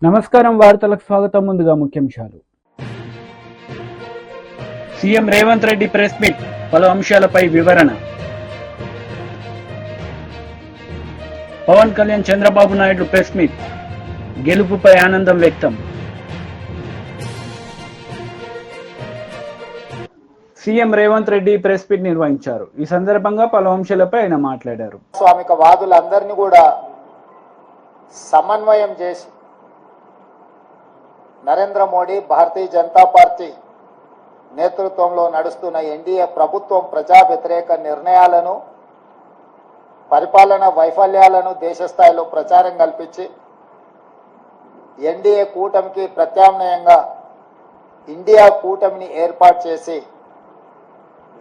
నమస్కారం వార్తలకు స్వాగతం. ముందుగా ముఖ్యాంశాలు. CM Revanth Reddy press meet, పలు అంశాలపై వివరణ. పవన్ కళ్యాణ్ చంద్రబాబు నాయుడు ప్రెస్ మీట్, గెలుపుపై ఆనందం వ్యక్తం. CM Revanth Reddy press meet నిర్వహించారు. ఈ సందర్భంగా పలు అంశాలపై ఆయన మాట్లాడారు. స్వామిక వాదులందరినీ కూడా సమన్వయం చేసి నరేంద్ర మోడీ భారతీయ జనతా పార్టీ నేతృత్వంలో నడుస్తున్న ఎన్డీఏ ప్రభుత్వం ప్రజా వ్యతిరేక నిర్ణయాలను, పరిపాలన వైఫల్యాలను దేశ స్థాయిలో ప్రచారం కల్పించి ఎన్డీఏ కూటమికి ప్రత్యామ్నాయంగా ఇండియా కూటమిని ఏర్పాటు చేసి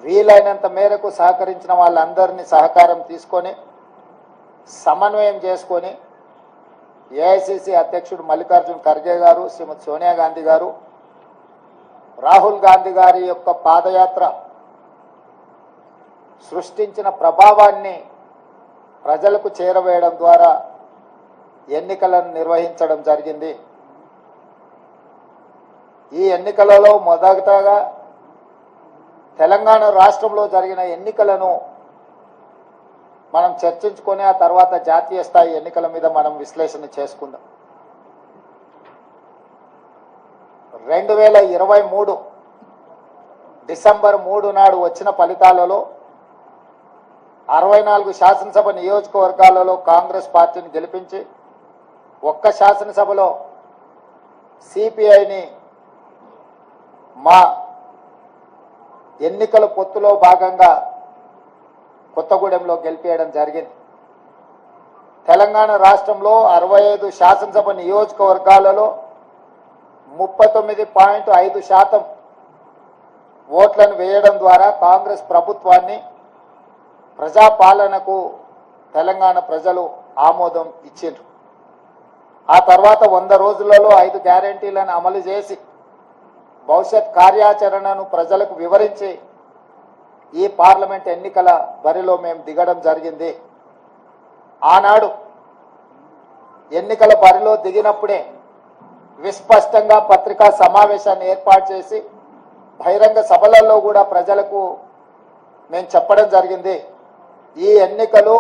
వీలైనంత మేరకు సహకరించిన వాళ్ళందరినీ సహకారం తీసుకొని సమన్వయం చేసుకొని ఏఐసిసి అధ్యక్షుడు మల్లికార్జున్ ఖర్గే గారు, శ్రీమతి సోనియా గాంధీ గారు, రాహుల్ గాంధీ గారి యొక్క పాదయాత్ర సృష్టించిన ప్రభావాన్ని ప్రజలకు చేరవేయడం ద్వారా ఎన్నికలను నిర్వహించడం జరిగింది. ఈ ఎన్నికలలో మొదటగా తెలంగాణ రాష్ట్రంలో జరిగిన ఎన్నికలను మనం చర్చించుకొని ఆ తర్వాత జాతీయ స్థాయి ఎన్నికల మీద మనం విశ్లేషణ చేసుకుందాం. 2023 డిసెంబర్ 3 నాడు వచ్చిన ఫలితాలలో 64 శాసనసభ నియోజకవర్గాలలో కాంగ్రెస్ పార్టీని గెలిపించి ఒక్క శాసనసభలో సిపిఐని మా ఎన్నికల పొత్తులో భాగంగా కొత్తగూడెంలో గెలిపేయడం జరిగింది. తెలంగాణ రాష్ట్రంలో 65 శాసనసభ నియోజకవర్గాలలో 39.5% ఓట్లను వేయడం ద్వారా కాంగ్రెస్ ప్రభుత్వాన్ని, ప్రజాపాలనకు తెలంగాణ ప్రజలు ఆమోదం ఇచ్చిండ్రు. ఆ తర్వాత 100 రోజులలో 5 గ్యారెంటీలను అమలు చేసి భవిష్యత్ కార్యాచరణను ప్రజలకు వివరించి ఈ పార్లమెంట్ ఎన్నికల బరిలో మేము దిగడం జరిగింది. ఆనాడు ఎన్నికల బరిలో దిగినప్పుడే విస్పష్టంగా పత్రికా సమావేశాన్ని ఏర్పాటు చేసి బహిరంగ సభలలో కూడా ప్రజలకు మేము చెప్పడం జరిగింది. ఈ ఎన్నికలు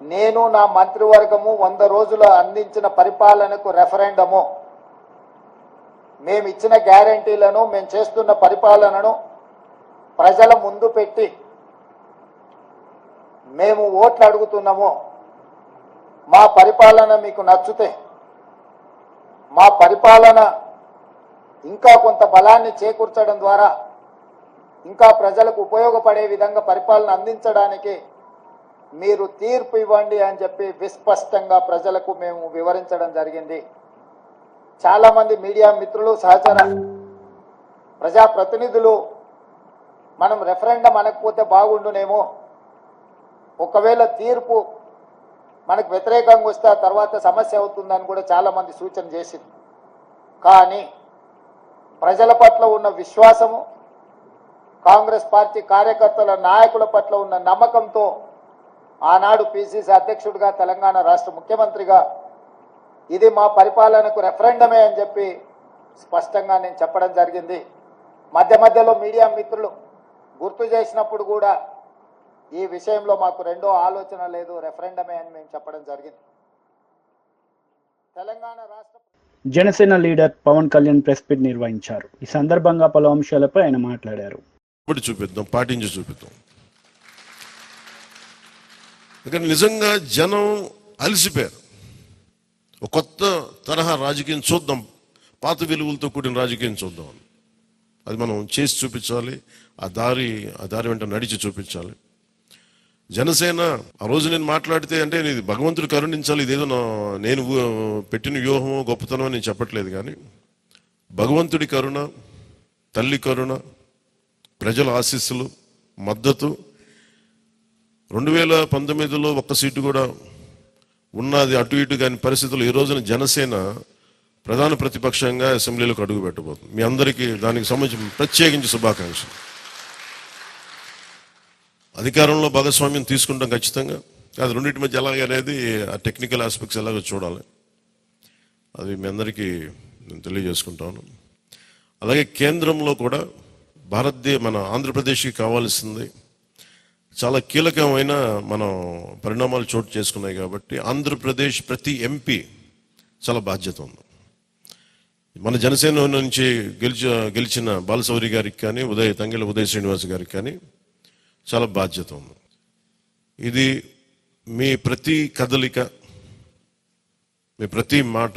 నేను, నా మంత్రివర్గము 100 రోజులు అందించిన పరిపాలనకు రెఫరెండము. మేము ఇచ్చిన గ్యారెంటీలను, మేము చేస్తున్న పరిపాలనను ప్రజల ముందు పెట్టి మేము ఓట్లు అడుగుతున్నాము. మా పరిపాలన మీకు నచ్చితే, మా పరిపాలన ఇంకా కొంత బలాన్ని చేకూర్చడం ద్వారా ఇంకా ప్రజలకు ఉపయోగపడే విధంగా పరిపాలన అందించడానికి మీరు తీర్పు ఇవ్వండి అని చెప్పి విస్పష్టంగా ప్రజలకు మేము వివరించడం జరిగింది. చాలామంది మీడియా మిత్రులు, సహచర ప్రజాప్రతినిధులు మనం రెఫరెండం అనకపోతే బాగుండునేమో, ఒకవేళ తీర్పు మనకు వ్యతిరేకంగా వస్తే ఆ తర్వాత సమస్య అవుతుందని కూడా చాలామంది సూచన చేసింది. కానీ ప్రజల పట్ల ఉన్న విశ్వాసము, కాంగ్రెస్ పార్టీ కార్యకర్తల, నాయకుల పట్ల ఉన్న నమ్మకంతో ఆనాడు పిసిసి అధ్యక్షుడిగా, తెలంగాణ రాష్ట్ర ముఖ్యమంత్రిగా ఇది మా పరిపాలనకు రెఫరెండమే అని చెప్పి స్పష్టంగా నేను చెప్పడం జరిగింది. మధ్య మధ్యలో మీడియా మిత్రులు గుర్తు చేసినప్పుడు కూడా ఈ విషయంలో మాకు రెండో ఆలోచన లేదు, రెఫరెండమే అని మేము చెప్పడం జరిగింది. తెలంగాణ రాష్ట్ర Janasena leader Pawan Kalyan press meet నిర్వహించారు. ఈ సందర్భంగా పలు అంశాలపై ఆయన మాట్లాడారు. చూపిద్దాం, పాటించి చూపిద్దాం. ఎందుకంటే నిజంగా జనం అలసిపోయారు. ఒక కొత్త తరహా రాజకీయం చూద్దాం, పాత విలువలతో కూడిన రాజకీయం చూద్దాం. అది మనం చేసి చూపించాలి. ఆ దారి వెంట నడిచి చూపించాలి. జనసేన ఆ రోజు నేను మాట్లాడితే అంటే ఇది భగవంతుడు కరుణించాలి, ఇదేదో నేను పెట్టిన వ్యూహం గొప్పతనం అని నేను చెప్పట్లేదు. కానీ భగవంతుడి కరుణ, తల్లి కరుణ, ప్రజల ఆశీస్సులు, మద్దతు 2019లో ఒక్క సీటు కూడా ఉన్నది అటు ఇటు కాని పరిస్థితుల్లో ఈ రోజున జనసేన ప్రధాన ప్రతిపక్షంగా అసెంబ్లీలోకి అడుగు పెట్టబోతుంది. మీ అందరికీ దానికి సంబంధించి ప్రత్యేకించి శుభాకాంక్షలు. అధికారంలో భాగస్వామ్యం తీసుకుంటాం ఖచ్చితంగా. అది రెండింటి మధ్య ఎలాగనేది ఆ టెక్నికల్ ఆస్పెక్ట్స్ ఎలాగో చూడాలి. అది మీ అందరికీ నేను తెలియజేసుకుంటాను. అలాగే కేంద్రంలో కూడా మన ఆంధ్రప్రదేశ్కి కావాల్సింది చాలా కీలకమైన మనం పరిణామాలు చోటు చేసుకున్నాయి కాబట్టి ఆంధ్రప్రదేశ్ ప్రతి ఎంపీ చాలా బాధ్యత ఉంది. మన జనసేన నుంచి గెలిచిన బాలశౌరి గారికి కానీ తంగెళ్ళ ఉదయ్ శ్రీనివాస్ గారికి కానీ చాలా బాధ్యత ఉంది. ఇది మీ ప్రతి కదలిక, మీ ప్రతి మాట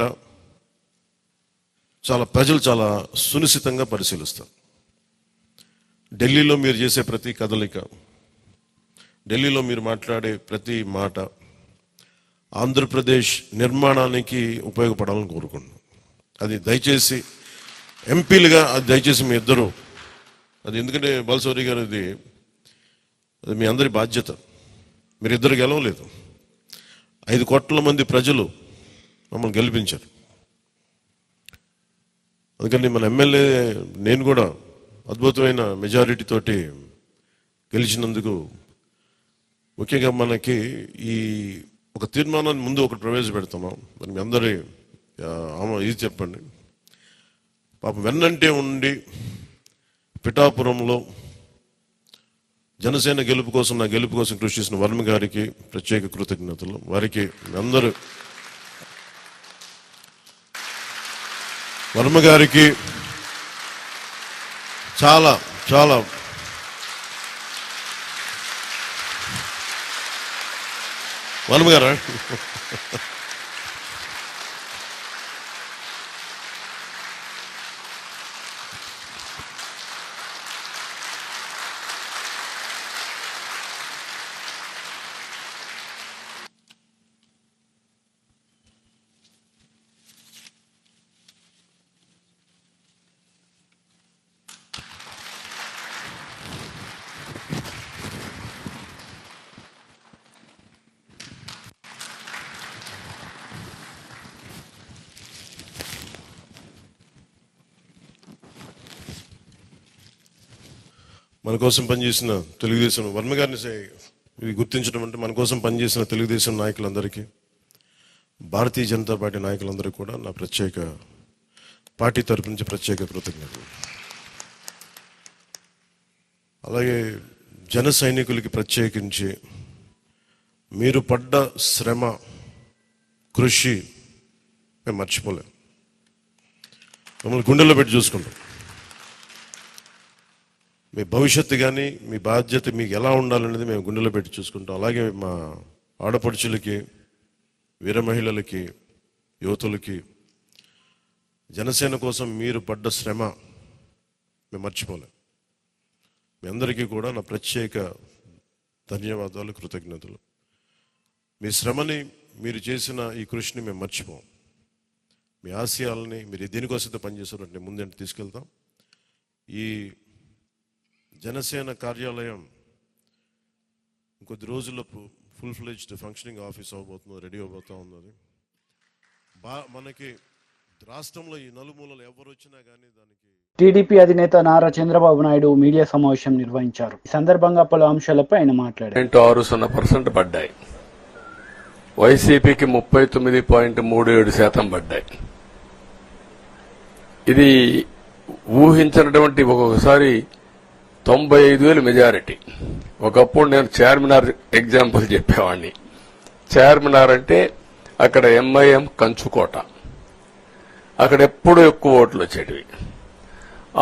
ప్రజలు చాలా సునిశ్చితంగా పరిశీలిస్తారు. ఢిల్లీలో మీరు చేసే ప్రతి కదలిక, ఢిల్లీలో మీరు మాట్లాడే ప్రతి మాట ఆంధ్రప్రదేశ్ నిర్మాణానికి ఉపయోగపడాలని కోరుకుంటున్నాను. అది దయచేసి ఎంపీలుగా దయచేసి మీ ఇద్దరు అది, ఎందుకంటే బాలశౌరి గారు అది మీ అందరి బాధ్యత. మీరిద్దరు గెలవలేదు, 5 కోట్ల మంది ప్రజలు మమ్మల్ని గెలిపించారు. అందుకని మన ఎమ్మెల్యే నేను కూడా అద్భుతమైన మెజారిటీ తోటి గెలిచినందుకు ముఖ్యంగా మనకి ఈ ఒక తీర్మానాన్ని ముందు ఒకటి ప్రవేశపెడుతున్నాం. మరి మీ అందరి ఇది చెప్పండి. పాపం వెన్నంటే ఉండి పిఠాపురంలో జనసేన గెలుపు కోసం, నా గెలుపు కోసం కృషి చేసిన వర్మ గారికి ప్రత్యేక కృతజ్ఞతలు. వారికి అందరూ వర్మ గారికి చాలా చాలా వర్మ గారా మన కోసం పనిచేసిన తెలుగుదేశం వర్మ గారిని ఇది గుర్తించడం అంటే మన కోసం పనిచేసిన తెలుగుదేశం నాయకులందరికీ, భారతీయ జనతా పార్టీ నాయకులందరికీ కూడా నా పార్టీ తరపు నుంచి ప్రత్యేక కృతజ్ఞతలు. అలాగే జన సైనికులకి ప్రత్యేకించి మీరు పడ్డ శ్రమ, కృషి మేము మర్చిపోలేం. మమ్మల్ని గుండెల్లో పెట్టి చూసుకుంటాం. మీ భవిష్యత్తు కానీ మీ బాధ్యత మీకు ఎలా ఉండాలనేది మేము గుండెలో పెట్టి చూసుకుంటాం. అలాగే మా ఆడపడుచులకి, వీర మహిళలకి, యువతులకి జనసేన కోసం మీరు పడ్డ శ్రమ మేము మర్చిపోలేం. మీ అందరికీ కూడా నా ప్రత్యేక ధన్యవాదాలు, కృతజ్ఞతలు. మీ శ్రమని, మీరు చేసిన ఈ కృషిని మేము మర్చిపోం. మీ ఆశయాలని మీరు దేనికోసం పనిచేస్తారంటే ముందంటే తీసుకెళ్తాం. ఈ జనసేన కార్యాలయం ఇంకొద్ది రోజుల్లో ఫుల్ ఫ్లెడ్జ్డ్ ఫంక్షనింగ్ ఆఫీస్ అవబోతుంది, రెడీ అవబోతా ఉన్నది. మనకి రాష్ట్రంలో ఈ నలుమూలలు ఎవరు వచ్చినా కానీ దానికి టీడీపీ అధినేత నారా చంద్రబాబు నాయుడు మీడియా సమావేశం నిర్వహించారు. ఈ సందర్భంగా పలు అంశాలపై ఆయన మాట్లాడారు. 6% పడ్డాయి, వైసీపీకి 39.37% పడ్డాయి. ఇది ఊహించినటువంటి ఒక్కొక్కసారి 95,000 మెజారిటీ. ఒకప్పుడు నేను చార్మినార్ ఎగ్జాంపుల్ చెప్పేవాడిని. చార్మినార్ అంటే అక్కడ ఎంఐఎం కంచుకోట, అక్కడ ఎప్పుడు ఎక్కువ ఓట్లు వచ్చేటివి.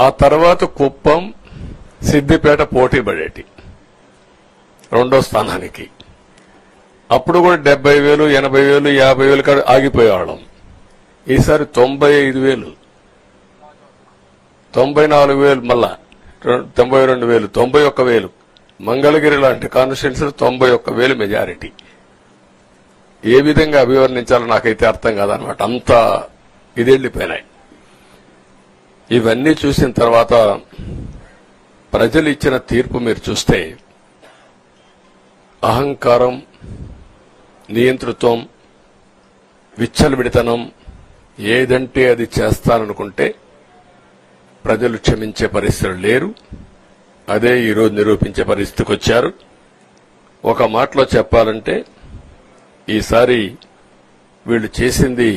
ఆ తర్వాత కుప్పం, సిద్దిపేట పోటీ పడేటి రెండో స్థానానికి. అప్పుడు కూడా 70,000, 80,000, 50,000 ఆగిపోయేవాళ్ళం. ఈసారి 95,000, 94,000, మళ్ళా 92,000, 91,000. మంగళగిరి లాంటి కాన్స్టిట్యున్సీ 91,000 మెజారిటీ. ఏ విధంగా అభివర్ణించాలో నాకైతే అర్థం కాదనమాట. అంత ఇదెళ్లిపోయినాయి. ఇవన్నీ చూసిన తర్వాత ప్రజలు ఇచ్చిన తీర్పు మీరు చూస్తే అహంకారం, నియంతృత్వం, విచ్చలవిడితనం, ఏదంటే అది చేస్తాననుకుంటే ప్రజలు క్షమించే పరిస్థితులు లేరు. అదే ఈరోజు నిరూపించే పరిస్థితికి వచ్చారు. ఒక మాటలో చెప్పాలంటే ఈసారి వీళ్ళు చేసింది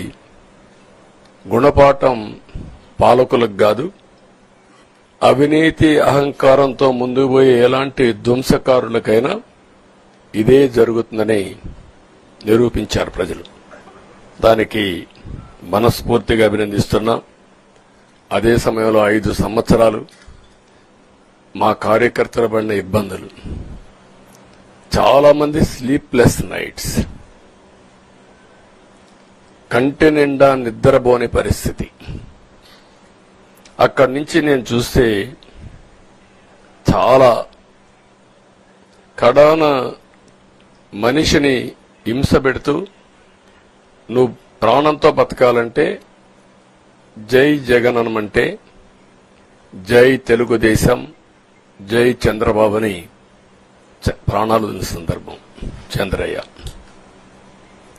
గుణపాఠం పాలకులకు కాదు, అవినీతి అహంకారంతో ముందుకు పోయే ఎలాంటి ధ్వంసకారులకైనా ఇదే జరుగుతుందని నిరూపించారు ప్రజలు. దానికి మనస్ఫూర్తిగా అభినందిస్తున్నా. అదే సమయంలో 5 సంవత్సరాలు మా కార్యకర్తలు పడిన ఇబ్బందులు, చాలా మంది స్లీప్లెస్ నైట్స్, కంటి నిండా నిద్రపోని పరిస్థితి. అక్కడి నుంచి నేను చూస్తే చాలా కడాన మనిషిని హింస పెడుతూ, నువ్వు ప్రాణంతో బతకాలంటే జై జగన్ అనమంటే జై తెలుగుదేశం, జై చంద్రబాబుని ప్రాణాలు వదిలిన సందర్భం చంద్రయ్య.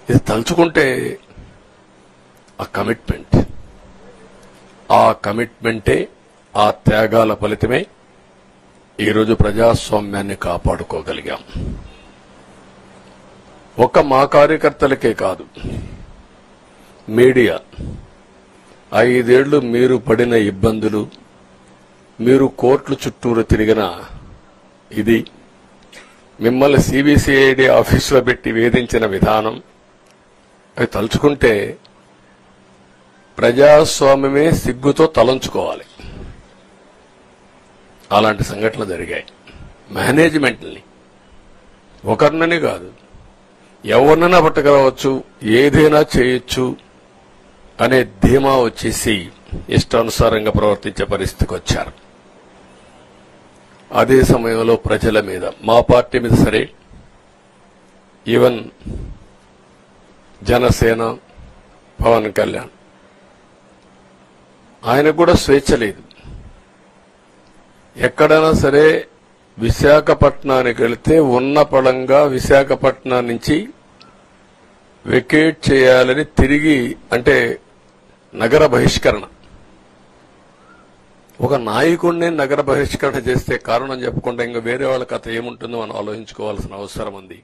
ఇది తలుచుకుంటే ఆ కమిట్మెంటే, ఆ త్యాగాల ఫలితమే ఈరోజు ప్రజాస్వామ్యాన్ని కాపాడుకోగలిగాం. ఒక్క మా కార్యకర్తలకే కాదు, మీడియా 5 ఏళ్లు మీరు పడిన ఇబ్బందులు, మీరు కోర్టుల చుట్టూరు తిరిగిన ఇది, మిమ్మల్ని సిబిసిఐడి ఆఫీసులో పెట్టి వేధించిన విధానం, అవి తలుచుకుంటే ప్రజాస్వామ్యమే సిగ్గుతో తలంచుకోవాలి. అలాంటి సంఘటనలు జరిగాయి. మేనేజ్మెంట్ని ఒకరినని కాదు, ఎవరినైనా పట్టుకురావచ్చు, ఏదైనా చేయొచ్చు అనే ధీమా వచ్చేసి ఇష్టానుసారంగా ప్రవర్తించే పరిస్థితికి వచ్చారు. అదే సమయంలో ప్రజల మీద, మా పార్టీ మీద సరే, ఈవెన్ జనసేన పవన్ కళ్యాణ్, ఆయనకు కూడా స్వేచ్ఛ లేదు. ఎక్కడైనా సరే విశాఖపట్నానికి వెళితే ఉన్న పళంగా విశాఖపట్నం నుంచి వెకేట్ చేయాలని తిరిగి, అంటే నగర బహిష్కరణ. ఒక నాయకుడిని నగర బహిష్కరణ చేస్తే కారణం చెప్పకుండా ఇంకా వేరే వాళ్ళ కథ ఏముంటుందో మనం ఆలోచించుకోవాల్సిన అవసరం ఉంది.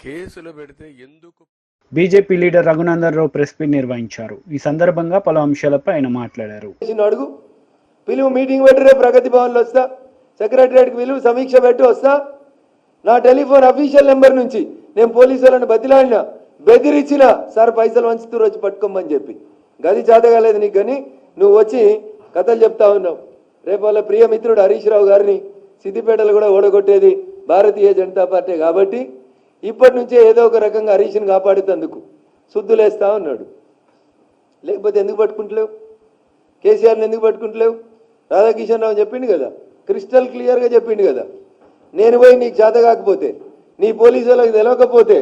కేసులు పెడితే ఎందుకు? BJP leader Raghunandan Rao press meet నిర్వహించారు. ఈ సందర్భంగా పలు అంశాలపై ఆయన మాట్లాడారు. అడుగు పిలువు, మీటింగ్ పెట్టి రేపు ప్రగతి భవన్లో వస్తా, సెక్రటరియట్కి పిలువు, సమీక్ష పెట్టి వస్తా. నా టెలిఫోన్ అఫీషియల్ నెంబర్ నుంచి నేను పోలీసు వాళ్ళని బతిలాడినా, బెదిరించిన, సార్ పైసలు వంచుతూరు వచ్చి పట్టుకోమని చెప్పి. గది చేతగాలేదు నీకు, కానీ నువ్వు వచ్చి కథలు చెప్తా ఉన్నావు. రేపు వాళ్ళ ప్రియ మిత్రుడు హరీష్ రావు గారిని సిద్దిపేటలో కూడా ఓడగొట్టేది భారతీయ జనతా పార్టీ కాబట్టి ఇప్పటి నుంచే ఏదో ఒక రకంగా హరీష్ని కాపాడుతందుకు శుద్ధులేస్తా ఉన్నాడు. లేకపోతే ఎందుకు పట్టుకుంటలేవు? కేసీఆర్ని ఎందుకు పట్టుకుంటలేవు? రాధాకిషన్ రావు చెప్పిండు కదా, క్రిస్టల్ క్లియర్గా చెప్పిండు కదా, నేను పోయి నీకు చేత కాకపోతే, నీ పోలీసు వాళ్ళకి తెలియకపోతే,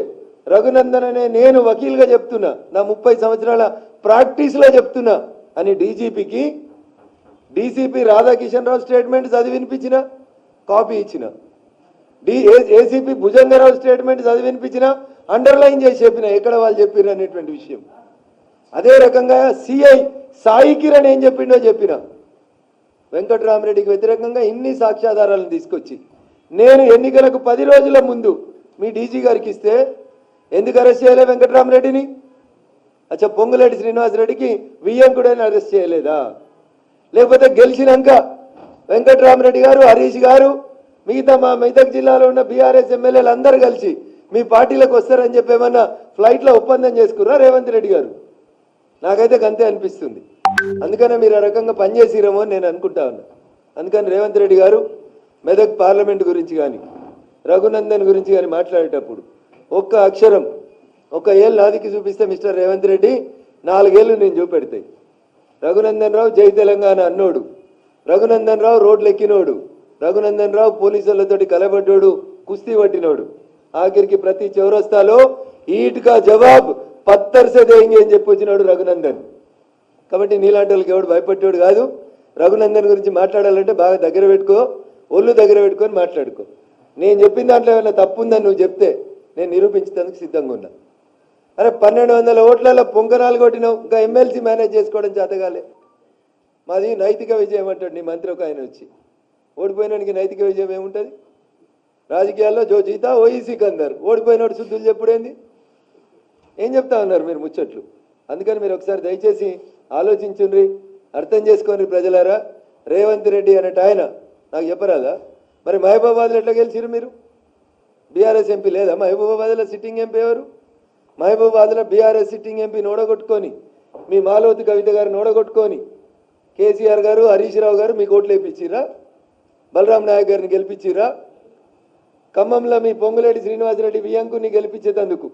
రఘునందన్ అనే నేను వకీల్గా చెప్తున్నా, నా 30 సంవత్సరాల ప్రాక్టీస్లో చెప్తున్నా అని డీసీపీ రాధాకిషన్ రావు స్టేట్మెంట్ చదివి వినిపించిన, కాపీ ఇచ్చిన, ఏసీపీ భుజంగరావు స్టేట్మెంట్ చదివి వినిపించిన, అండర్లైన్ చేసి చెప్పిన ఎక్కడ వాళ్ళు చెప్పిన అనేటువంటి విషయం. అదే రకంగా సిఐ సాయి కిరణ్ ఏం చెప్పిండో చెప్పిన. వెంకట్రామరెడ్డికి వ్యతిరేకంగా ఇన్ని సాక్ష్యాధారాలను తీసుకొచ్చి నేను ఎన్నికలకు 10 రోజుల ముందు మీ డీజీ గారికి ఇస్తే ఎందుకు అరెస్ట్ చేయలే వెంకట్రామరెడ్డిని? అచ్చా, పొంగులేటి శ్రీనివాసరెడ్డికి వియ్యంకుడని అరెస్ట్ చేయలేదా? లేకపోతే గెలిచినాక వెంకట్రామరెడ్డి గారు, హరీష్ గారు, మిగతా మా మెదక్ జిల్లాలో ఉన్న బీఆర్ఎస్ ఎమ్మెల్యేలు అందరూ కలిసి మీ పార్టీలకు వస్తారని చెప్పి ఏమన్నా ఫ్లైట్లో ఒప్పందం చేసుకున్నా రేవంత్ రెడ్డి గారు? నాకైతే గంతే అనిపిస్తుంది. అందుకనే మీరు ఆ రకంగా పనిచేసిరేమో అని నేను అనుకుంటా ఉన్నా. అందుకని రేవంత్ రెడ్డి గారు మెదక్ పార్లమెంట్ గురించి కానీ రఘునందన్ గురించి కానీ మాట్లాడేటప్పుడు ఒక్క అక్షరం, ఒక ఏళ్ళు నాదికి చూపిస్తే మిస్టర్ రేవంత్ రెడ్డి 4 ఏళ్ళు నేను చూపెడతాయి. రఘునందన్ రావు జై తెలంగాణ అన్నోడు, రఘునందన్ రావు రోడ్లు ఎక్కినోడు, రఘునందన్ రావు పోలీసులతోటి కలబడ్డోడు, కుస్తీ పట్టినోడు, ఆఖరికి ప్రతి చౌరస్తాలో ఈట్కా జవాబ్ పత్తర్ సే దేంగే అని చెప్పి వచ్చినాడు రఘునందన్. కాబట్టి నీలాంటి వాళ్ళకి ఎవడు భయపడ్డాడు కాదు. రఘునందన్ గురించి మాట్లాడాలంటే బాగా దగ్గర పెట్టుకో, ఒళ్ళు దగ్గర పెట్టుకొని మాట్లాడుకో. నేను చెప్పిన దాంట్లో ఏమైనా తప్పు ఉందని నువ్వు చెప్తే నేను నిరూపించడానికి సిద్ధంగా ఉన్నా. అరే 1200 ఓట్లలో పొంగనాలు కొట్టినావు, ఇంకా ఎమ్మెల్సీ మేనేజ్ చేసుకోవడం చేతగాలే. మాది నైతిక విజయం అంటాడు నీ మంత్రి ఒక ఆయన వచ్చి. ఓడిపోయినానికి నైతిక విజయం ఏముంటుంది? రాజకీయాల్లో జో జీతా ఓఈసీ కందరు, ఓడిపోయినోడు శుద్ధులు చెప్పుడేంది? ఏం చెప్తా ఉన్నారు మీరు ముచ్చట్లు? అందుకని మీరు ఒకసారి దయచేసి ఆలోచించుండ్రి, అర్థం చేసుకోండి ప్రజలారా. రేవంత్ రెడ్డి అనేట ఆయన నాకు చెప్పరాదా? మరి మహబూబాబాద్లో ఎట్లా గెలిచిరు మీరు? బీఆర్ఎస్ ఎంపీ లేదా మహబూబాబాద్లో? సిట్టింగ్ ఎంపీ ఎవరు? మహబూబాబాద్లో బీఆర్ఎస్ సిట్టింగ్ ఎంపీ నోడగొట్టుకొని, మీ మాలవతి కవిత గారు నోడగొట్టుకొని, కేసీఆర్ గారు, హరీష్ రావు గారు మీకు ఓట్లు వేయించిరా? బలరాం నాయక్ గారిని గెలిపించిరా? ఖమ్మంలో మీ పొంగులేటి శ్రీనివాసరెడ్డి వియంకుని గెలిపించేందుకు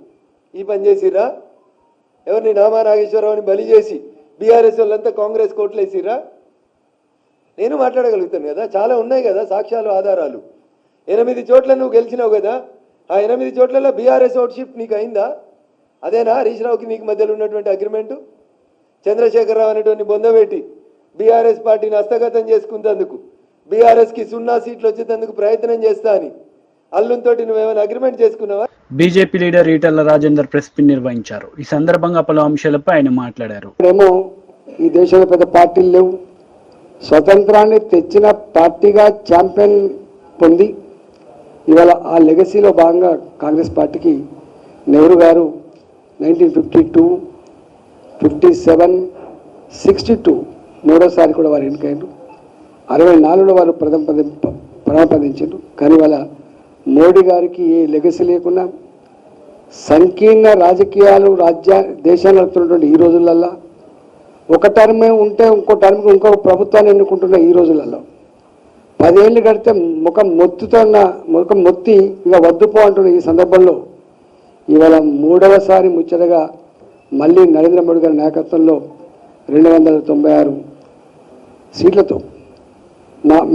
ఈ పని చేసిరా? ఎవరిని నామా నాగేశ్వరరావుని బలి చేసి బీఆర్ఎస్ వాళ్ళంతా కాంగ్రెస్ కోట్లు వేసిరా? నేను మాట్లాడగలుగుతాను కదా, చాలా ఉన్నాయి కదా సాక్ష్యాలు, ఆధారాలు. 8 చోట్ల నువ్వు గెలిచినావు కదా, ఆ 8 చోట్లలో బీఆర్ఎస్ ఓట్ షిఫ్ట్ నీకు అయిందా? అదేనా హరీష్ రావుకి నీకు మధ్యలో ఉన్నటువంటి అగ్రిమెంటు? చంద్రశేఖరరావు అనేటువంటి బొందబెట్టి బీఆర్ఎస్ పార్టీని హస్తగతం చేసుకున్నందుకు, బీఆర్ఎస్కి 0 సీట్లు వచ్చేందుకు ప్రయత్నం చేస్తా అని అల్లుంతో నువ్వేమైనా అగ్రిమెంట్ చేసుకున్నావా? BJP leader Etela Rajender press meet నిర్వహించారు. ఈ సందర్భంగా పలు అంశాలపై ఆయన మాట్లాడారు. ఇప్పుడేమో ఈ దేశంలో పెద్ద పార్టీలు లేవు, స్వతంత్రాన్ని తెచ్చిన పార్టీగా ఛాంపియన్ పొంది ఇవాళ ఆ లెగసీలో భాగంగా కాంగ్రెస్ పార్టీకి నెహ్రూ గారు 1952, 57, 62 మూడోసారి కూడా వారు ఎన్నికయ్యారు. 64లో వారు ప్రమాణించారు. కానీ వాళ్ళ మోడీ గారికి ఏ లెగసీ లేకుండా సంకీర్ణ రాజకీయాలు దేశాన్ని నడుపుతున్నటువంటి ఈ రోజులల్లో, ఒక టర్మే ఉంటే ఇంకో టర్మ్కి ఇంకొక ప్రభుత్వాన్ని ఎన్నుకుంటున్న ఈ రోజులలో 10 ఏళ్ళు గడితే ముఖం మొత్తి ఇంకా వద్దుపో అంటున్న ఈ సందర్భంలో ఇవాళ 3వసారి ముచ్చటగా మళ్ళీ నరేంద్ర మోడీ గారి నాయకత్వంలో 296 సీట్లతో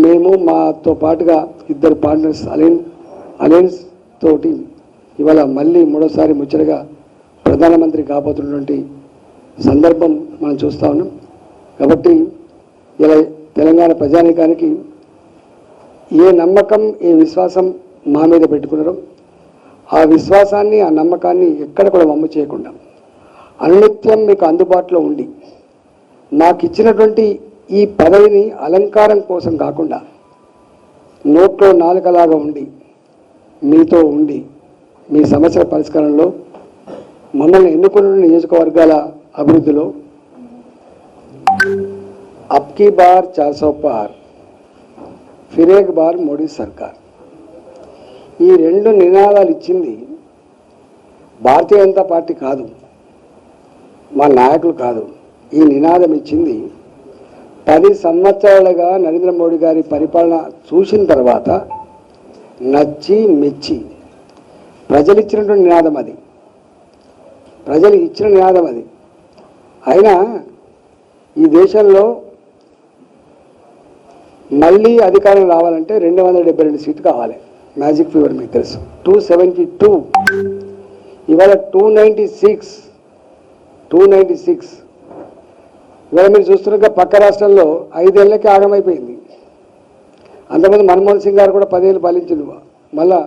మేము మాతో పాటుగా 2 పార్ట్నర్స్ అలయన్స్ తోటి ఇవాళ మళ్ళీ 3వసారి ముచ్చటగా ప్రధానమంత్రి కాబోతున్నటువంటి సందర్భం మనం చూస్తూ ఉన్నాం. కాబట్టి ఇలా తెలంగాణ ప్రజానీకానికి ఏ నమ్మకం, ఏ విశ్వాసం మా మీద పెట్టుకున్నారో ఆ విశ్వాసాన్ని, ఆ నమ్మకాన్ని ఎక్కడ కూడా వమ్ము చేయకుండా అనునిత్యం మీకు అందుబాటులో ఉండి మాకు ఇచ్చినటువంటి ఈ పదవిని అలంకారం కోసం కాకుండా నోట్లో నాలుకలాగా ఉండి మీతో ఉండి మీ సమస్యల పరిష్కారంలో మమ్మల్ని ఎన్నుకున్న నియోజకవర్గాల అభివృద్ధిలో అబ్కీ బార్ 400 పార్, ఫిర్ ఏక్ బార్ మోడీ సర్కార్, ఈ 2 నినాదాలు ఇచ్చింది భారతీయ జనతా పార్టీ కాదు, మా నాయకులు కాదు. ఈ నినాదం ఇచ్చింది 10 సంవత్సరాలుగా నరేంద్ర మోడీ గారి పరిపాలన చూసిన తర్వాత నచ్చి మెచ్చి ప్రజలు ఇచ్చినటువంటి నినాదం అది, ప్రజలు ఇచ్చిన నినాదం అది. అయినా ఈ దేశంలో మళ్ళీ అధికారం రావాలంటే 272 సీట్లు కావాలి. మ్యాజిక్ ఫీవర్ మీకు తెలుసు. 272, ఇవాళ 296. ఇవాళ మీరు చూస్తున్నగా పక్క రాష్ట్రంలో 5 ఏళ్ళకి ఆగమైపోయింది. అంతకుముందు మన్మోహన్ సింగ్ గారు కూడా 10 ఏళ్ళు పాలించిండు, మళ్ళా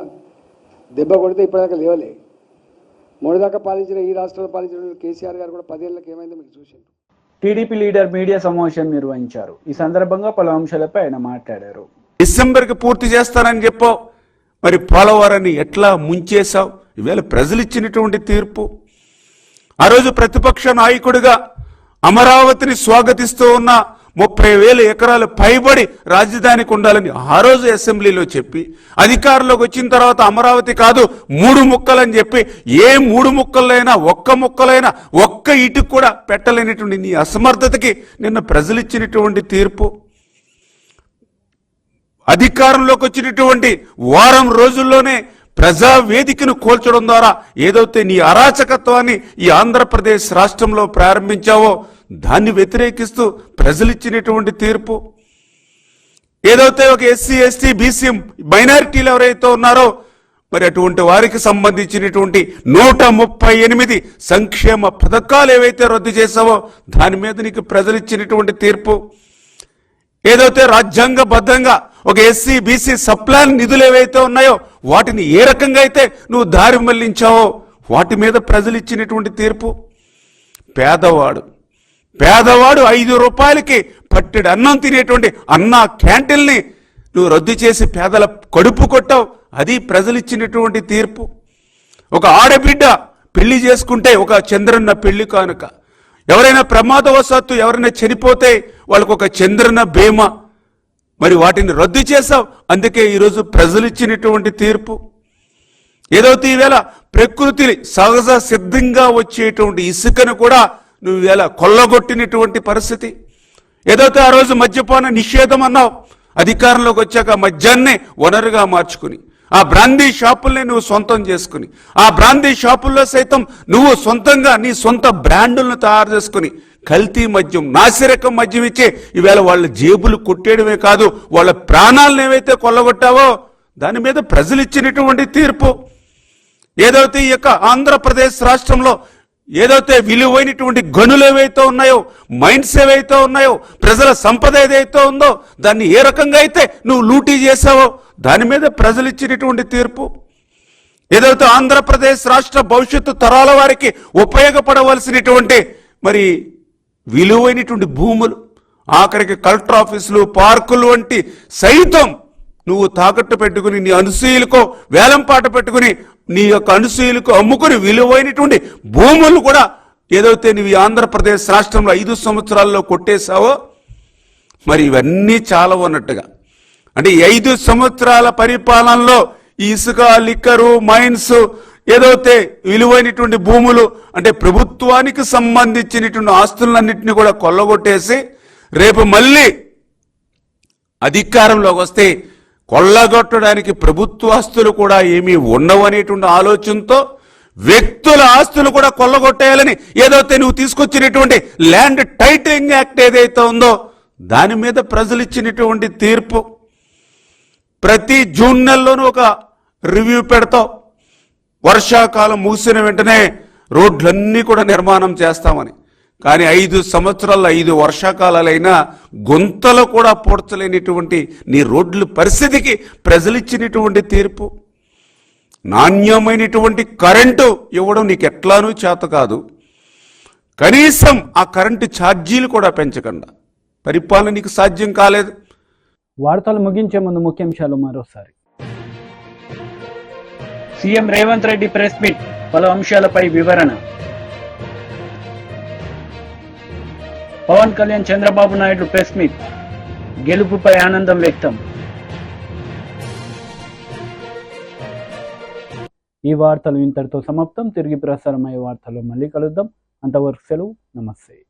దెబ్బ కొడితే ఇప్పటిదాకా లేవలే. మొదటిదాకా పాలించిన ఈ రాష్ట్రంలో పాలించిన కేసీఆర్ గారు కూడా 10 ఏళ్ళకి ఏమైందో మీకు చూసిండు. టీడీపీ లీడర్ మీడియా సమావేశం నిర్వహించారు. ఈ సందర్భంగా పలు అంశాలపై ఆయన మాట్లాడారు. డిసెంబర్కి పూర్తి చేస్తానని చెప్పావు, మరి పోలవరాన్ని ఎట్లా ముంచేశావు? ఈవేళ ప్రజలు ఇచ్చినటువంటి తీర్పు. ఆ రోజు ప్రతిపక్ష నాయకుడిగా అమరావతిని స్వాగతిస్తూ ఉన్న 30,000 ఎకరాలు పైబడి రాజధానికి ఉండాలని ఆ రోజు అసెంబ్లీలో చెప్పి, అధికారంలోకి వచ్చిన తర్వాత అమరావతి కాదు 3 ముక్కలని చెప్పి, ఏ 3 ముక్కలైనా ఒక్క ఇటుకు కూడా పెట్టలేనటువంటి నీ అసమర్థతకి నిన్న ప్రజలు ఇచ్చినటువంటి తీర్పు. అధికారంలోకి వచ్చినటువంటి వారం రోజుల్లోనే ప్రజావేదికను కోల్చడం ద్వారా ఏదైతే నీ అరాచకత్వాన్ని ఈ ఆంధ్రప్రదేశ్ రాష్ట్రంలో ప్రారంభించావో దాన్ని వ్యతిరేకిస్తూ ప్రజలిచ్చినటువంటి తీర్పు. ఏదైతే ఒక ఎస్సీ, ఎస్టీ, బీసీ మైనారిటీలు ఎవరైతే ఉన్నారో మరి అటువంటి వారికి సంబంధించినటువంటి 138 సంక్షేమ పథకాలు ఏవైతే రద్దు చేశావో దాని మీద నీకు ప్రజలిచ్చినటువంటి తీర్పు. ఏదైతే రాజ్యాంగబద్ధంగా ఒక ఎస్సీ, బీసీ సప్లాన్ నిధులు ఏవైతే ఉన్నాయో వాటిని ఏ రకంగా అయితే నువ్వు దారి మళ్లించావో వాటి మీద ప్రజలు ఇచ్చినటువంటి తీర్పు. పేదవాడు 5 రూపాయలకి పట్టెడు అన్నం తినేటువంటి అన్నా క్యాంటీన్ని నువ్వు రద్దు చేసి పేదల కడుపు కొట్టావు. అది ప్రజలు ఇచ్చినటువంటి తీర్పు. ఒక ఆడబిడ్డ పెళ్లి చేసుకుంటే ఒక చంద్రన్న పెళ్లి కానుక, ఎవరైనా ప్రమాదవశాత్తు ఎవరైనా చనిపోతే వాళ్ళకు ఒక చంద్రన బీమా, మరి వాటిని రద్దు చేశావు. అందుకే ఈరోజు ప్రజలు ఇచ్చినటువంటి తీర్పు. ఏదైతే ఈవేళ ప్రకృతి సహజ సిద్ధంగా వచ్చేటువంటి ఇసుకను కూడా నువ్వు ఈవేళ కొల్లగొట్టినటువంటి పరిస్థితి. ఏదైతే ఆ రోజు మద్యపాన నిషేధం అన్నావు, అధికారంలోకి వచ్చాక మద్యాన్నే వనరుగా మార్చుకుని ఆ బ్రాందీ షాపుల్ని నువ్వు సొంతం చేసుకుని ఆ బ్రాందీ షాపుల్లో సైతం నువ్వు సొంతంగా నీ సొంత బ్రాండులను తయారు చేసుకుని కల్తీ మద్యం, నాసిరకం మద్యం ఇచ్చే ఈవేళ వాళ్ళ జేబులు కొట్టేయడమే కాదు, వాళ్ళ ప్రాణాలను ఏవైతే కొల్లగొట్టావో దాని మీద ప్రజలు ఇచ్చినటువంటి తీర్పు. ఏదైతే ఈ యొక్క ఆంధ్రప్రదేశ్ రాష్ట్రంలో ఏదైతే విలువైనటువంటి గనులు ఏవైతే ఉన్నాయో, మైండ్స్ ఏవైతే ఉన్నాయో, ప్రజల సంపద ఏదైతే ఉందో దాన్ని ఏ రకంగా అయితే నువ్వు లూటీ చేసావో దాని మీద ప్రజలు ఇచ్చినటువంటి తీర్పు. ఏదైతే ఆంధ్రప్రదేశ్ రాష్ట్ర భవిష్యత్తు తరాల వారికి ఉపయోగపడవలసినటువంటి మరి విలువైనటువంటి భూములు, ఆఖరికి కలెక్టర్ ఆఫీసులు, పార్కులు వంటి సైతం నువ్వు తాకట్టు పెట్టుకుని నీ అనసూయులకో వేలంపాట పెట్టుకుని నీ యొక్క అనసూయులకు అమ్ముకుని విలువైనటువంటి భూములు కూడా ఏదైతే నువ్వు ఆంధ్రప్రదేశ్ రాష్ట్రంలో 5 సంవత్సరాల్లో కొట్టేశావో మరి ఇవన్నీ చాలా ఉన్నట్టుగా. అంటే 5 సంవత్సరాల పరిపాలనలో ఈ ఇసుక, లిక్కరు, మైన్స్, ఏదైతే విలువైనటువంటి భూములు అంటే ప్రభుత్వానికి సంబంధించినటువంటి ఆస్తులన్నింటినీ కూడా కొల్లగొట్టేసి రేపు మళ్ళీ అధికారంలోకి వస్తే కొల్లగొట్టడానికి ప్రభుత్వ ఆస్తులు కూడా ఏమీ ఉండవనేటువంటి ఆలోచనతో వ్యక్తుల ఆస్తులు కూడా కొల్లగొట్టేయాలని ఏదైతే నువ్వు తీసుకొచ్చినటువంటి ల్యాండ్ టైటిలింగ్ యాక్ట్ ఏదైతే ఉందో దాని మీద ప్రజలు ఇచ్చినటువంటి తీర్పు. ప్రతి జూన్ నెలలోనూ ఒక రివ్యూ పెడతావు. వర్షాకాలం ముగిసిన వెంటనే రోడ్లన్నీ కూడా నిర్మాణం చేస్తామని. కానీ 5 సంవత్సరాలు 5 వర్షాకాలాలైనా గుంతలు కూడా పూడ్చలేనిటువంటి నీ రోడ్ల పరిస్థితికి ప్రజలు ఇచ్చినటువంటి తీర్పు. నాణ్యమైనటువంటి కరెంటు ఇవ్వడం నీకు ఎట్లానూ చేత కాదు. కనీసం ఆ కరెంటు ఛార్జీలు కూడా పెంచకుండా పరిపాలన నీకు సాధ్యం కాలేదు. వార్తలు ముగించే ముందు ముఖ్యాంశాలు మరోసారి. CM Revanth Reddy press meet, పలు అంశాలపై వివరణ. పవన్ కళ్యాణ్ చంద్రబాబు నాయుడు ప్రెస్ మీట్, గెలుపుపై ఆనందం వ్యక్తం. ఈ వార్తలు ఇంతటితో సమాప్తం. తిరిగి ప్రసారమయ్యే వార్తల్లో మళ్ళీ కలుద్దాం. అంతవరకు సెలవు. నమస్తే.